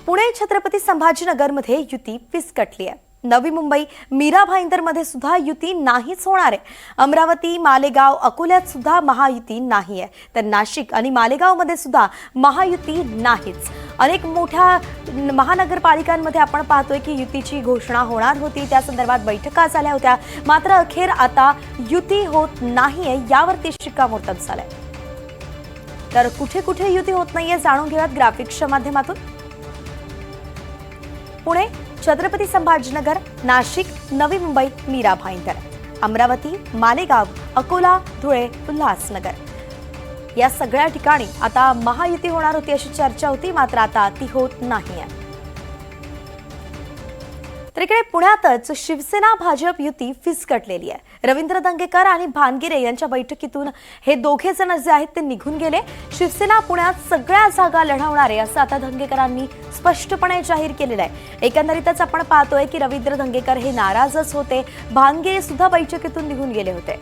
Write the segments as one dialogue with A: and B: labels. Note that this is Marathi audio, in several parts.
A: पुणे छत्रपती संभाजीनगरमध्ये युती फिसकटली आहे। नवी मुंबई मीरा भाईंदरमध्ये सुद्धा युती नाहीच होणार आहे। अमरावती, मालेगाव, अकोल्यात सुद्धा महायुती नाही आहे, तर नाशिक आणि मालेगावमध्ये सुद्धा महायुती नाहीच। अनेक मोठ्या महानगरपालिकांमध्ये आपण पाहतोय की युतीची घोषणा होणार होती, त्या संदर्भात बैठका झाल्या होत्या, मात्र अखेर आता युती होत नाहीये यावरती शिक्कामोर्तब झालंय। तर कुठे कुठे युती होत नाहीये जाणून घेऊयात ग्राफिक्सच्या माध्यमातून। पुणे, छत्रपती संभाजीनगर, नाशिक, नवी मुंबई, मीरा भाईंदर, अमरावती, मालेगाव, अकोला, धुळे, उल्हासनगर या सगळ्या ठिकाणी आता महायुती होणार होती अशी चर्चा होती, मात्र आता ती होत नाहीये। तर इकडे पुण्यातच शिवसेना भाजप युती फिसकटलेली आहे। रवींद्र दंगेकर आणि भानगिरे यांच्या बैठकीतून हे दोघे जण जे आहेत ते निघून गेले। शिवसेना पुण्यात सगळ्या जागा लढवणार आहे असं आता दंगेकरांनी स्पष्टपणे जाहीर केलेलं आहे। एकंदरीतच आपण पाहतोय की रवींद्र दंगेकर हे नाराजच होते, भानगिरे सुद्धा बैठकीतून निघून गेले होते।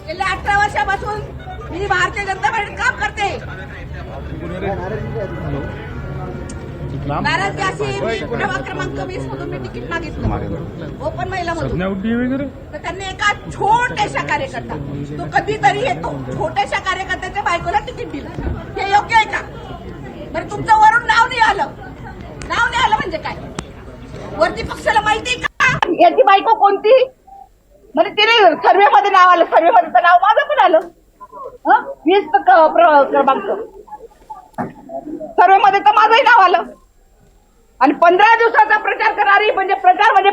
B: गेल्या 18 वर्षापासून मी भारतीय जनता पार्टीत काम करते। नाराजगी अशी प्रभाग क्रमांक 20 मधून मी तिकीट मागितलं, ओपन महिला मधून, तर त्यांनी एका छोट्याशा कार्यकर्ता, तो कधीतरी येतो, छोट्याशा कार्यकर्त्याच्या बायकोला तिकीट दिलं। हे योग्य आहे का? बरं, तुमचं वरून नाव नाही आलं म्हणजे काय? वरती पक्षाला माहिती का याची बायको कोणती? म्हणजे तिने सर्वे मध्ये नाव आलं, सर्वे मध्ये नाव माझं पण आलं, 20 क्रमांक सर्वे मध्ये तर माझंही नाव आलं। आणि 15 दिवसाचा प्रचार करणारी म्हणजे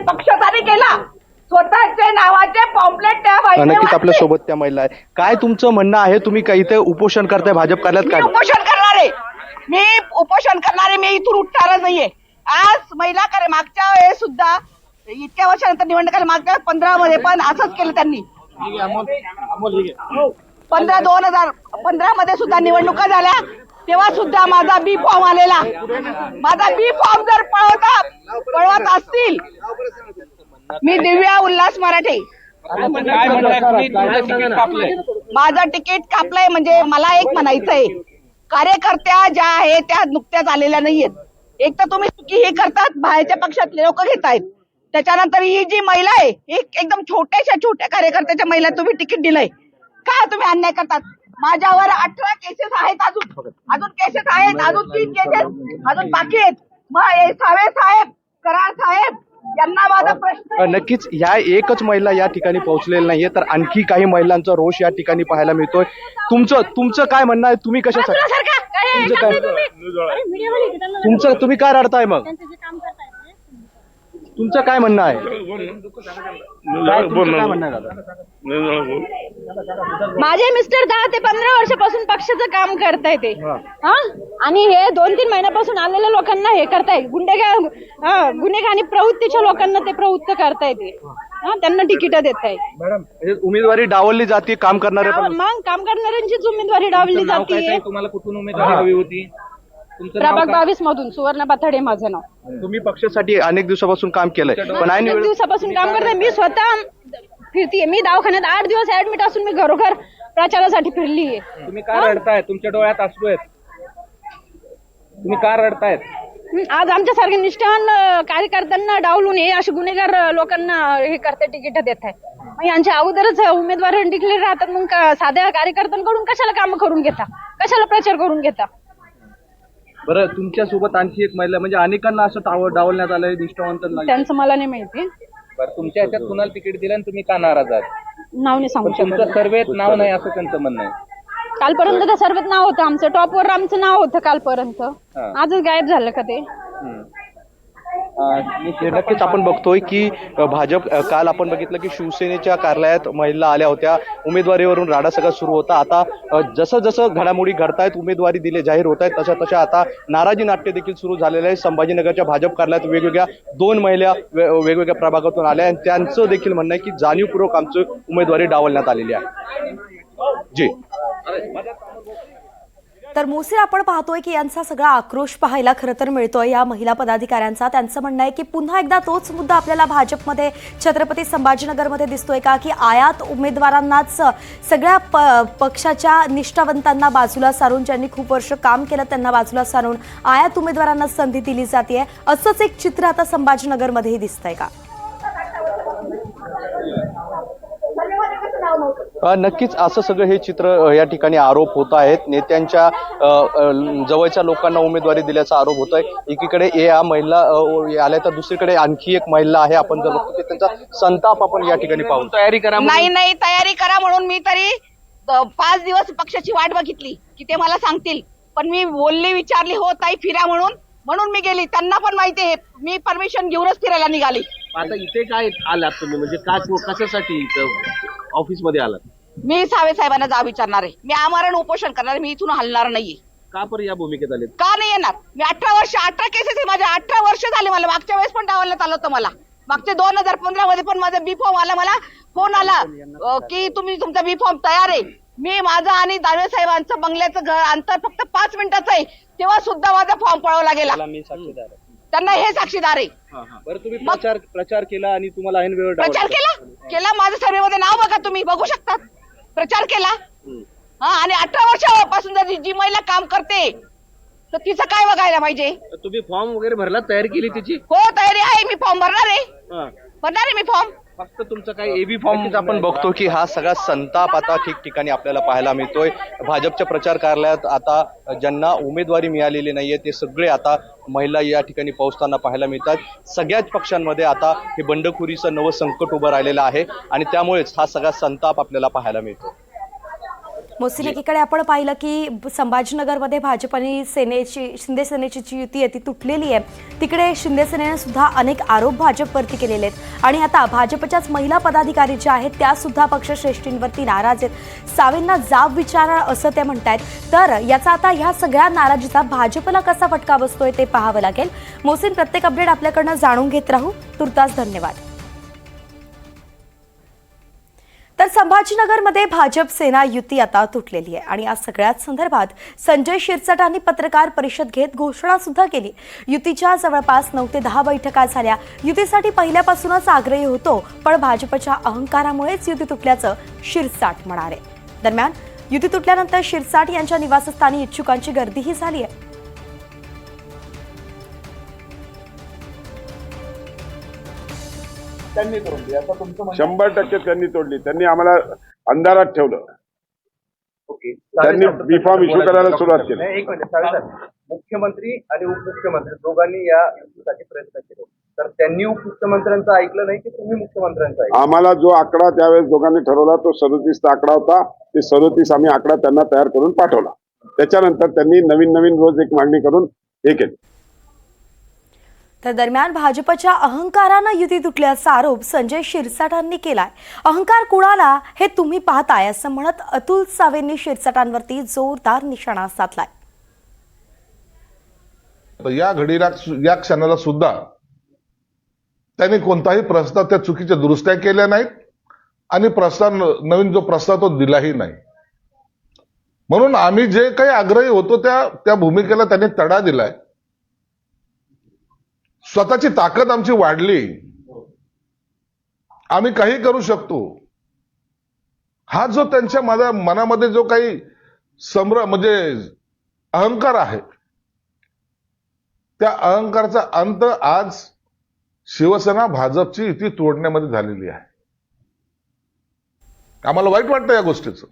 B: पक्षाचारी केला, स्वतःच्या नावाचे पॉम्पलेट त्या
C: नक्कीच आपल्या सोबत त्या महिला आहे। काय तुमचं म्हणणं आहे? तुम्ही काही इथे उपोषण करताय भाजप कार्यालयात? काय
B: मी उपोषण करणारे, मी इथून उठणारच नाहीये। आज महिला मागच्या वेळेस सुद्धा इतक्या वर्षानंतर निवडणुका मागच्या 15 मध्ये पण असंच केलं त्यांनी। 2015 मध्ये सुद्धा निवडणुका झाल्या, तेव्हा सुद्धा माझा बी फॉर्म आलेला। माझा बी फॉर्म जर पळवत असतील, मी दिव्या उल्हास मराठे, माझं तिकीट कापलंय म्हणजे मला एक म्हणायचंय, कार्यकर्त्या ज्या आहेत त्या नुकत्याच आलेल्या नाहीयेत। एक तर तुम्ही चुकी हे करतात, बाहेरच्या पक्षातले लोक घेतायत, त्याच्यानंतर ही जी महिला आहे, एकदम छोट्या कार्यकर्त्याच्या महिला तुम्ही तिकीट दिलंय का? तुम्ही अन्याय करतात। माझ्यावर 18 केसेस आहेत, अजून केसेस आहेत, अजून 3 केसेस अजून बाकी आहेत। मग सावे साहेब, कराड साहेब यांना माझा प्रश्न।
C: नक्कीच ह्या एकच महिला या ठिकाणी पोहोचलेल्या नाहीये, तर आणखी काही महिलांचा रोष या ठिकाणी पाहायला मिळतोय। तुमचं काय म्हणणं आहे? तुम्ही कशासाठी तुम्ही काय रडताय? मग तुमचं काय म्हणणं आहे?
D: माझे मिस्टर 10 ते 15 वर्षापासून पक्षाचं काम करताय ते, आणि हे 2-3 महिन्यापासून आलेल्या लोकांना हे करताय, गुन्हेगारी प्रवृत्तीच्या लोकांना ते प्रवृत्त करताय ते, त्यांना तिकीट देत आहे।
C: मॅडम, उमेदवारी डावलली जाते, काम करणारे
D: मग काम करणाऱ्यांचीच उमेदवारी डावली जाते।
E: तुम्हाला कुठून उमेदवारी हवी होती?
D: प्रभाग 22 मधून सुवर्ण पाथडे माझं नाव।
C: तुम्ही पक्षासाठी अनेक दिवसापासून काम केलंय, पण
D: अनेक दिवसापासून काम करताय। मी स्वतः फिरतीये, मी दवाखान्यात 8 दिवस ऍडमिट असून मी घरोघर प्रचारासाठी फिरलीये।
E: तुम्ही का रडताय? तुमच्या डोळ्यात अश्रू आहेत, तुम्ही का रडतायत?
D: आज आमच्या सारख्या निष्ठावान कार्यकर्त्यांना डावलून हे असे गुन्हेगार लोकांना हे करते, तिकीट देत आहे। मग यांच्या अगोदरच उमेदवार डिक्लेअर राहतात, मग साध्या कार्यकर्त्यांकडून कशाला काम करून घेता, कशाला प्रचार करून घेता?
C: बरं, तुमच्या सोबत आणखी एक महिला, म्हणजे अनेकांना असं डावलण्यात आलंय, निष्ठावंतांना?
D: त्यांचं मला नाही माहिती।
E: बरं, तुमच्या ह्याच्यात कुणाला तिकीट दिलं आणि तुम्ही का नाराज आहात?
D: नाव नाही सांगू शकत।
E: तुमचं सर्वेत नाव नाही असं त्यांचं म्हणणं आहे।
D: कालपर्यंत त्या सर्वेत नाव होतं, आमचं टॉपवर आमचं नाव होतं कालपर्यंत, आजच गायब झालं का ते?
C: नक्कीच आपण बघतोय की भाजप, काल आपण बघितलं की शिवसेनेच्या कार्यालयात महिला आल्या होत्या, उमेदवारीवरून राडा सगळा सुरू होता। आता जसं जसं घडामोडी घडतायत, उमेदवारी तशा तशा आता नाराजी नाट्य देखील सुरू झालेलं आहे। संभाजीनगरच्या भाजप कार्यालयात वेगवेगळ्या 2 महिला वेगवेगळ्या प्रभागातून आल्या आणि त्यांचं देखील म्हणणं आहे की जाणीवपूर्वक आमची उमेदवारी डावलण्यात आलेली आहे। जी
A: तर मोसीर आपण पाहतोय की यांचा सगळा आक्रोश पाहायला खरं तर मिळतोय या महिला पदाधिकाऱ्यांचा. त्यांचं म्हणणं आहे की पुन्हा एकदा तोच मुद्दा आपल्याला भाजपमध्ये छत्रपती संभाजीनगरमध्ये दिसतोय का, की आयात उमेदवारांनाच सगळ्या पक्षाच्या निष्ठावंतांना बाजूला सारून, ज्यांनी खूप वर्ष काम केलं त्यांना बाजूला सारून आयात उमेदवारांना संधी दिली जाते. असंच एक चित्र आता संभाजीनगरमध्येही दिसतंय का?
C: नक्कीच असं सगळं हे चित्र या ठिकाणी आरोप होत आहेत. नेत्यांच्या जवळच्या लोकांना उमेदवारी दिल्याचा आरोप होत आहे. एकीकडे या महिला आल्या तर दुसरीकडे आणखी एक महिला आहे. आपण जर बघतो की त्यांचा संताप आपण या ठिकाणी पाहू.
E: तयारी करा
B: नाही तयारी करा म्हणून मी तरी 5 दिवस पक्षाची वाट बघितली की ते मला सांगतील. पण मी बोलली, विचारली, हो ताई फिरा म्हणून मी गेली. त्यांना पण माहिती आहे मी परमिशन घेऊनच फिरायला निघाली.
E: आता इथे काय आलात तुम्ही, म्हणजे कशासाठी ऑफिस मध्ये आलात?
B: मी सावे साहेबांना जा विचारणार आहे. मी आमरण उपोषण करणार आहे. मी इथून हलणार नाहीये.
E: का पर या भूमिकेत आले?
B: का नाही येणार? मी 18 केसेस आहे माझ्या. 18 वर्ष झाले मला. मागच्या वेळेस पण डावलण्यात आलं होतं मला. मागच्या 2015 मध्ये पण माझा बी फॉर्म आला. मला फोन आला की तुम्ही तुमचा बी फॉर्म तयार आहे. मी माझा आणि दानवे साहेबांचं बंगल्याचं घर अंतर फक्त 5 मिनिटाचं आहे. तेव्हा सुद्धा माझा फॉर्म पळवला गेला.
E: मी साक्षीदार आहे.
B: त्यांना हे साक्षीदार आहे.
E: बरं, तुम्ही प्रचार केला आणि तुम्हाला ऐन वेळ
B: प्रचार केला माझं सर्वेमध्ये नाव बघा, तुम्ही बघू शकता. प्रचार केला आणि 18 वर्षापासून जर जी महिला काम करते तर तिचं काय बघायला पाहिजे?
E: तुम्ही फॉर्म वगैरे भरला, तयारी केली त्याची?
B: हो तयारी आहे. मी फॉर्म भरणार आहे मी फॉर्म.
E: फक्त तुमचं काय एबी फॉर्म
C: आपण बघतो की हा सगळा संताप आता ठिकठिकाणी आपल्याला पाहायला मिळतोय. भाजपच्या प्रचार कार्यालयात आता ज्यांना उमेदवारी मिळालेली नाहीये ते सगळे आता महिला या ठिकाणी पोहोचताना पाहायला मिळतात. सगळ्याच पक्षांमध्ये आता हे बंडखोरीचं नवं संकट उभं राहिलेलं आहे आणि त्यामुळेच हा सगळा संताप आपल्याला पाहायला मिळतो.
A: मोसीर, एकीकडे आपण पाहिलं की संभाजीनगरमध्ये भाजप आणि शिंदे सेनेची जी युती आहे ती तुटलेली आहे. तिकडे शिंदे सेनेने सुद्धा अनेक आरोप भाजपवरती केलेले आहेत आणि आता भाजपच्याच महिला पदाधिकारी ज्या आहेत त्या सुद्धा पक्षश्रेष्ठींवरती नाराज आहेत. सावेंना जाब विचारा असं ते म्हणतायत. तर याचा आता ह्या सगळ्या नाराजीचा भाजपला कसा फटका बसतोय ते पाहावं लागेल. मोसीर, प्रत्येक अपडेट आपल्याकडनं जाणून घेत राहू. तुर्तास धन्यवाद. तर संभाजीनगरमध्ये भाजप सेना युती आता तुटलेली आहे आणि या सगळ्याच संदर्भात संजय शिरसाटांनी पत्रकार परिषद घेत घोषणा सुद्धा केली. युतीच्या जवळपास 9 ते 10 बैठका झाल्या. युतीसाठी पहिल्यापासूनच आग्रही होतो, पण भाजपच्या अहंकारामुळेच युती तुटल्याचं शिरसाट म्हणाले. दरम्यान युती तुटल्यानंतर शिरसाट यांच्या निवासस्थानी इच्छुकांची गर्दीही झाली आहे.
F: त्यांनी तोडली असं तुमचं 100% त्यांनी तोडली. त्यांनी आम्हाला अंधारात ठेवलं. त्यांनी बी फॉर्म इश्यू करायला सुरुवात केली.
C: एक मिनिट, मुख्यमंत्री आणि उपमुख्यमंत्री दोघांनी या युतीसाठी प्रयत्न केले, तर त्यांनी उपमुख्यमंत्र्यांचं ऐकलं नाही की तुम्ही मुख्यमंत्र्यांचं ऐकलं?
F: आम्हाला जो आकडा त्यावेळेस दोघांनी ठरवला तो 37चा आकडा होता. ते 37 आम्ही आकडा त्यांना तयार करून पाठवला. त्याच्यानंतर त्यांनी नवीन रोज एक मागणी करून हे केली.
A: तर दरम्यान भाजपच्या अहंकारानं युती तुटल्याचा आरोप संजय शिरसाटांनी केलाय. अहंकार कुणाला हे तुम्ही पाहताय असं म्हणत अतुल सावेंनी शिरसाटांवरती जोरदार निशाणा साधलाय.
G: या घडीला या क्षणाला सुद्धा त्यांनी कोणताही प्रस्ताव त्या चुकीच्या दुरुस्त्या केल्या नाहीत आणि नवीन जो प्रस्ताव तो दिलाही नाही. म्हणून आम्ही जे काही आग्रही होतो त्या भूमिकेला त्यांनी तडा दिलाय. स्वतःची ताकद आमची वाढली. आम्ही काही करू शकतो. हा जो त्यांच्या मनामध्ये जो काही म्हणजे अहंकार आहे, त्या अहंकाराचा अंत आज शिवसेना भाजपची युती तोडण्यामध्ये झालेली आहे. आम्हाला वाईट वाटतं या गोष्टीचं.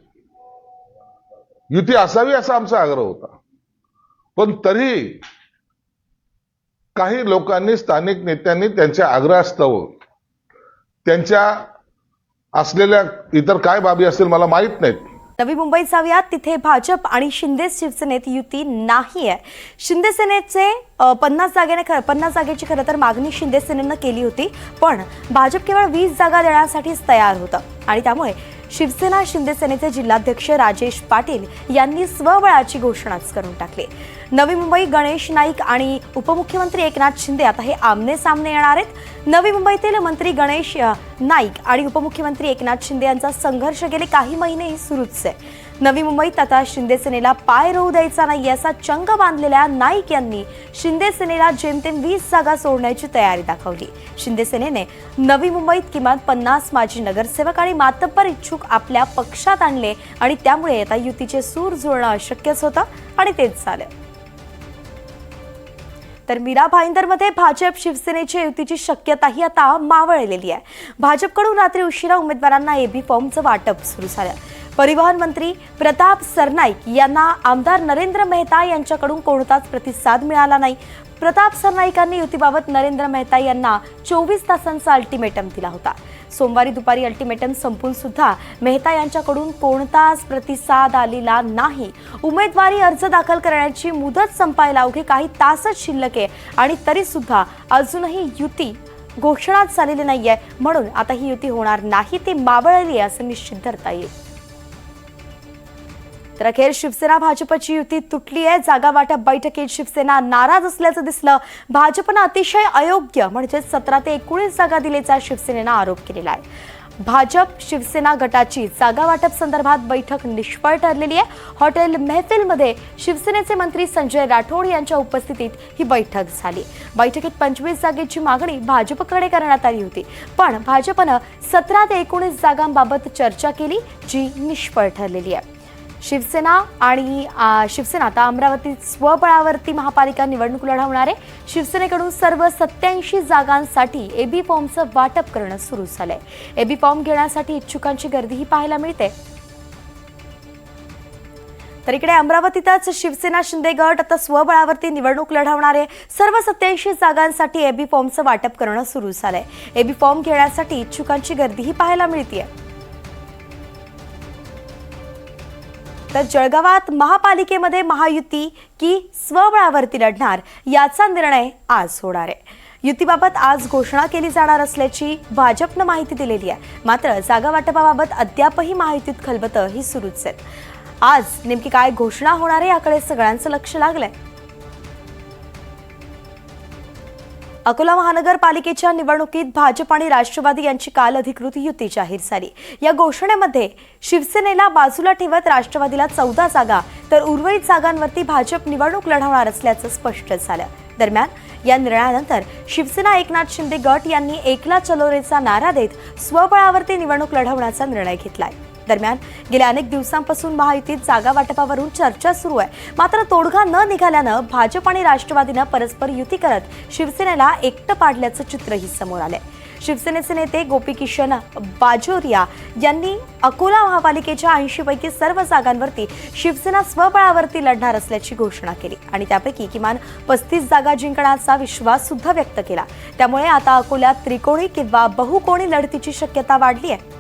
G: युती असावी असा आमचा आग्रह होता, पण तरी काही लोकांनी, स्थानिक नेत्यांनी त्यांच्या आग्रहास्तव त्यांच्या असलेल्या इतर काय बाबी असतील मला माहित नाहीत.
A: नवी मुंबईत जाऊयात. तिथे भाजप आणि शिंदे शिवसेनेत युती नाही आहे. शिंदे सेनेचे 50 जागेची खरं तर मागणी शिंदे सेनेनं केली होती, पण भाजप केवळ 20 जागा देण्यासाठीच तयार होतं आणि त्यामुळे शिवसेना शिंदे सेनेचे जिल्हाध्यक्ष राजेश पाटील यांनी स्वबळाची घोषणाच करून टाकली. नवी मुंबई गणेश नाईक आणि उपमुख्यमंत्री एकनाथ शिंदे आता हे आमने सामने येणार आहेत. नवी मुंबईतील मंत्री गणेश नाईक आणि उपमुख्यमंत्री एकनाथ शिंदे यांचा संघर्ष गेले काही महिनेही सुरूच आहे. नवी मुंबईत आता शिंदे सेनेला पाय रोवू द्यायचा नाही असा चंग बांधलेल्या नाईक यांनी शिंदे सेनेला जेमतेम 20 जागा सोडण्याची तयारी दाखवली. शिंदे सेनेने नवी मुंबईत किमान 50 माजी नगरसेवक आणि मातब्बर इच्छुक आपल्या पक्षात आणले आणि त्यामुळे आता युतीचे सूर जुळणं अशक्यच होतं आणि तेच झालं. तर मीरा भाईंदरमध्ये भाजप शिवसेनेच्या युतीची शक्यताही आता मावळलेली आहे. भाजपकडून रात्री उशिरा उमेदवारांना एबी फॉर्मचं वाटप सुरू झालं. परिवहन मंत्री प्रताप सरनाईक यांना आमदार नरेंद्र मेहता यांच्याकडून कोणताच प्रतिसाद मिळाला नाही. प्रताप सरनाईकांनी युतीबाबत नरेंद्र मेहता यांना 24 तासांचा अल्टिमेटम दिला होता. सोमवारी दुपारी अल्टिमेटम संपून सुद्धा मेहता यांच्याकडून कोणताच प्रतिसाद आलेला नाही. उमेदवारी अर्ज दाखल करण्याची मुदत संपायला अवघे काही तासच शिल्लक आहे आणि तरी सुद्धा अजूनही युती घोषणाच झालेली नाहीये. म्हणून आता ही युती होणार नाही, ती मावळली आहे असं निश्चित धरता येईल. तर अखेर शिवसेना भाजपची युती तुटली आहे. जागा वाटप बैठकीत शिवसेना नाराज असल्याचं दिसलं. भाजपनं अतिशय अयोग्य म्हणजे 17 ते 19 जागा दिल्याचा शिवसेनेनं आरोप केलेला आहे. भाजप शिवसेना गटाची जागा वाटप संदर्भात बैठक निष्फळ ठरलेली आहे. हॉटेल महफिलमध्ये शिवसेनेचे मंत्री संजय राठोड यांच्या उपस्थितीत ही बैठक झाली. बैठकीत 25 जागेची मागणी भाजपकडे करण्यात आली होती, पण भाजपनं 17 ते 19 जागांबाबत चर्चा केली, जी निष्फळ ठरलेली आहे. शिवसेना आता अमरावतीत स्वबळावरती महापालिका निवडणूक लढवणार आहे. शिवसेनेकडून सर्व 87 जागांसाठी एबी फॉर्मचं वाटप करणं सुरू झालंय. एबी फॉर्म घेण्यासाठी इच्छुकांची गर्दीही पाहायला मिळते. तर इकडे अमरावतीतच शिवसेना शिंदे गट आता स्वबळावरती निवडणूक लढवणार आहे. सर्व 87 जागांसाठी एबी फॉर्मचं वाटप करणं सुरू झालंय. एबी फॉर्म घेण्यासाठी इच्छुकांची गर्दीही पाहायला मिळते. तर जळगावात महापालिकेमध्ये महायुती की स्वबळावरती लढणार याचा निर्णय आज होणार आहे. युतीबाबत आज घोषणा केली जाणार असल्याची भाजपनं माहिती दिलेली आहे. मात्र जागा वाटपाबाबत अद्यापही महायुतीत खलबतं ही सुरूच आहेत. आज नेमकी काय घोषणा होणार आहे याकडे सगळ्यांचं लक्ष लागलंय. अकोला महानगरपालिकेच्या निवडणुकीत भाजप आणि राष्ट्रवादी यांची काल अधिकृत युती जाहीर झाली. या घोषणेमध्ये शिवसेनेला बाजूला ठेवत राष्ट्रवादीला 14 जागा तर उर्वरित जागांवरती भाजप निवडणूक लढवणार असल्याचं स्पष्ट झालं. दरम्यान या निर्णयानंतर शिवसेना एकनाथ शिंदे गट यांनी एकला चलो रेचा नारा देत स्वबळावरती निवडणूक लढवण्याचा निर्णय घेतलाय. दरम्यान गेल्या अनेक दिवसांपासून महायुतीत जागा वाटपावरून चर्चा सुरू आहे. मात्र तोडगा न निघाल्यानं भाजप आणि राष्ट्रवादीनं परस्पर युती करत शिवसेनेला एकटं पाडल्याचं चित्रही समोर आलंय. शिवसेनेचे नेते गोपीकिशन बाजोरिया यांनी अकोला महापालिकेच्या 80 पैकी सर्व जागांवरती शिवसेना स्वबळावरती लढणार असल्याची घोषणा केली आणि त्यापैकी किमान 35 जागा जिंकण्याचा विश्वास सुद्धा व्यक्त केला. त्यामुळे आता अकोल्यात त्रिकोणी किंवा बहुकोणी लढतीची शक्यता वाढली आहे.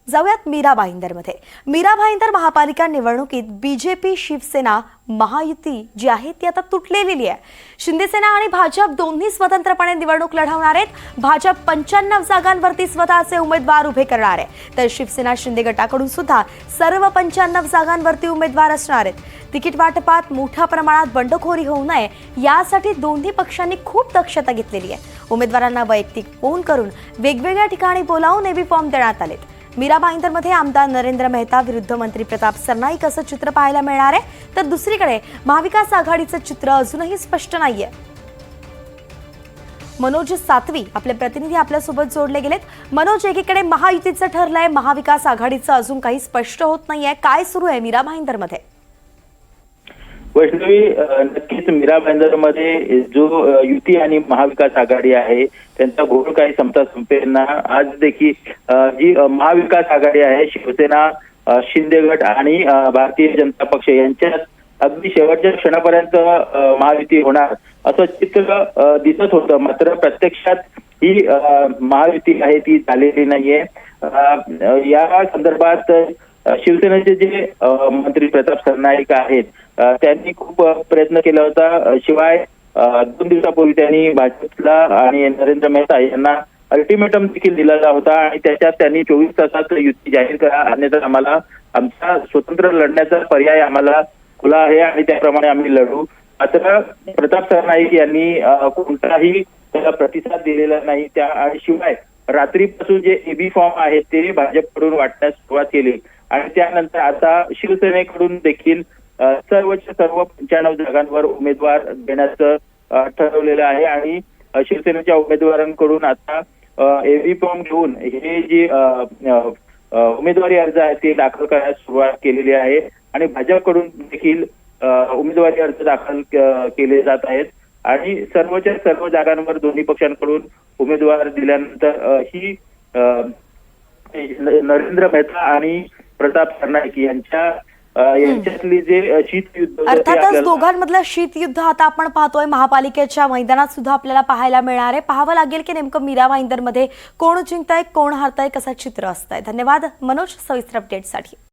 A: जाऊयात मीरा भाईंदरमध्ये. मीरा भाईंदर महापालिका निवडणुकीत बीजेपी शिवसेना महायुती जी आहे ती आता तुटलेली आहे. शिंदेसेना आणि भाजप दोन्ही स्वतंत्रपणे निवडणूक लढवणार आहेत. भाजप 95 जागांवरती स्वतःचे उमेदवार उभे करणार आहे, तर शिवसेना शिंदे गटाकडून सुद्धा सर्व 95 जागांवरती उमेदवार असणार आहेत. तिकीट वाटपात मोठ्या प्रमाणात बंडखोरी होऊ नये यासाठी दोन्ही पक्षांनी खूप दक्षता घेतलेली आहे. उमेदवारांना वैयक्तिक फोन करून वेगवेगळ्या ठिकाणी बोलावून एबी फॉर्म देण्यात आलेत. मीरा भाईंदरमध्ये आमदार नरेंद्र मेहता विरुद्ध मंत्री प्रताप सरनाईक असं चित्र पाहायला मिळणार आहे. तर दुसरीकडे महाविकास आघाडीचं चित्र अजूनही स्पष्ट नाहीये. मनोज सातवी आपले प्रतिनिधी आपल्यासोबत जोडले गेलेत. मनोज, एकीकडे महायुतीचं ठरलंय, महाविकास आघाडीचं अजून काही स्पष्ट होत नाहीये. काय सुरू आहे मीरा भाईंदरमध्ये?
H: वैष्णवी, नक्कीच मीरा भाईंदरमध्ये जो युती आणि महाविकास आघाडी आहे त्यांचा घोळ काही संपता संपेना. आज देखील जी महाविकास आघाडी आहे, शिवसेना, शिंदे गट आणि भारतीय जनता पक्ष यांच्यात अगदी शेवटच्या क्षणापर्यंत महायुती होणार असं चित्र दिसत होतं. मात्र प्रत्यक्षात ही महायुती आहे ती झालेली नाहीये. या संदर्भात शिवसेनेचे जे मंत्री प्रताप सरनाईक आहेत त्यांनी खूप प्रयत्न केला होता. शिवाय 2 दिवसापूर्वी त्यांनी भाजपला आणि नरेंद्र मेहता यांना अल्टिमेटम देखील दिला होता आणि त्याच्यात त्यांनी 24 तासात युती जाहीर करा, अन्यथा आम्हाला आमचा स्वतंत्र लढण्याचा पर्याय आम्हाला खुला आहे आणि त्याप्रमाणे आम्ही लढू. मात्र प्रताप सरनाईक यांनी कोणताही त्याला प्रतिसाद दिलेला नाही. त्या आणि शिवाय रात्रीपासून जे एबी फॉर्म आहेत ते भाजपकडून वाटण्यास सुरुवात केली आणि त्यानंतर आता शिवसेनेकडून देखील सर्वच्या सर्व 95 जागांवर उमेदवार देण्याचं ठरवलेलं आहे आणि शिवसेनेच्या उमेदवारांकडून आता एबी फॉर्म घेऊन हे जे उमेदवारी अर्ज आहे ते दाखल करण्यास सुरुवात केलेली आहे आणि भाजपकडून देखील उमेदवारी अर्ज दाखल केले जात आहेत आणि सर्वच्या सर्व जागांवर दोन्ही पक्षांकडून उमेदवार दिल्यानंतर ही नरेंद्र मेहता आणि प्रताप सरनाईक यांच्यातली जे शीतयुद्ध
A: अर्थातच दोघांमधलं शीतयुद्ध आता आपण पाहतोय महापालिकेच्या मैदानात सुद्धा आपल्याला पाहायला मिळणार आहे. पाहावं लागेल की नेमकं मीरा भाईंदरमध्ये कोण जिंकतंय कोण हारतंय कसं चित्र असतंय. धन्यवाद मनोज सविस्तर अपडेटसाठी.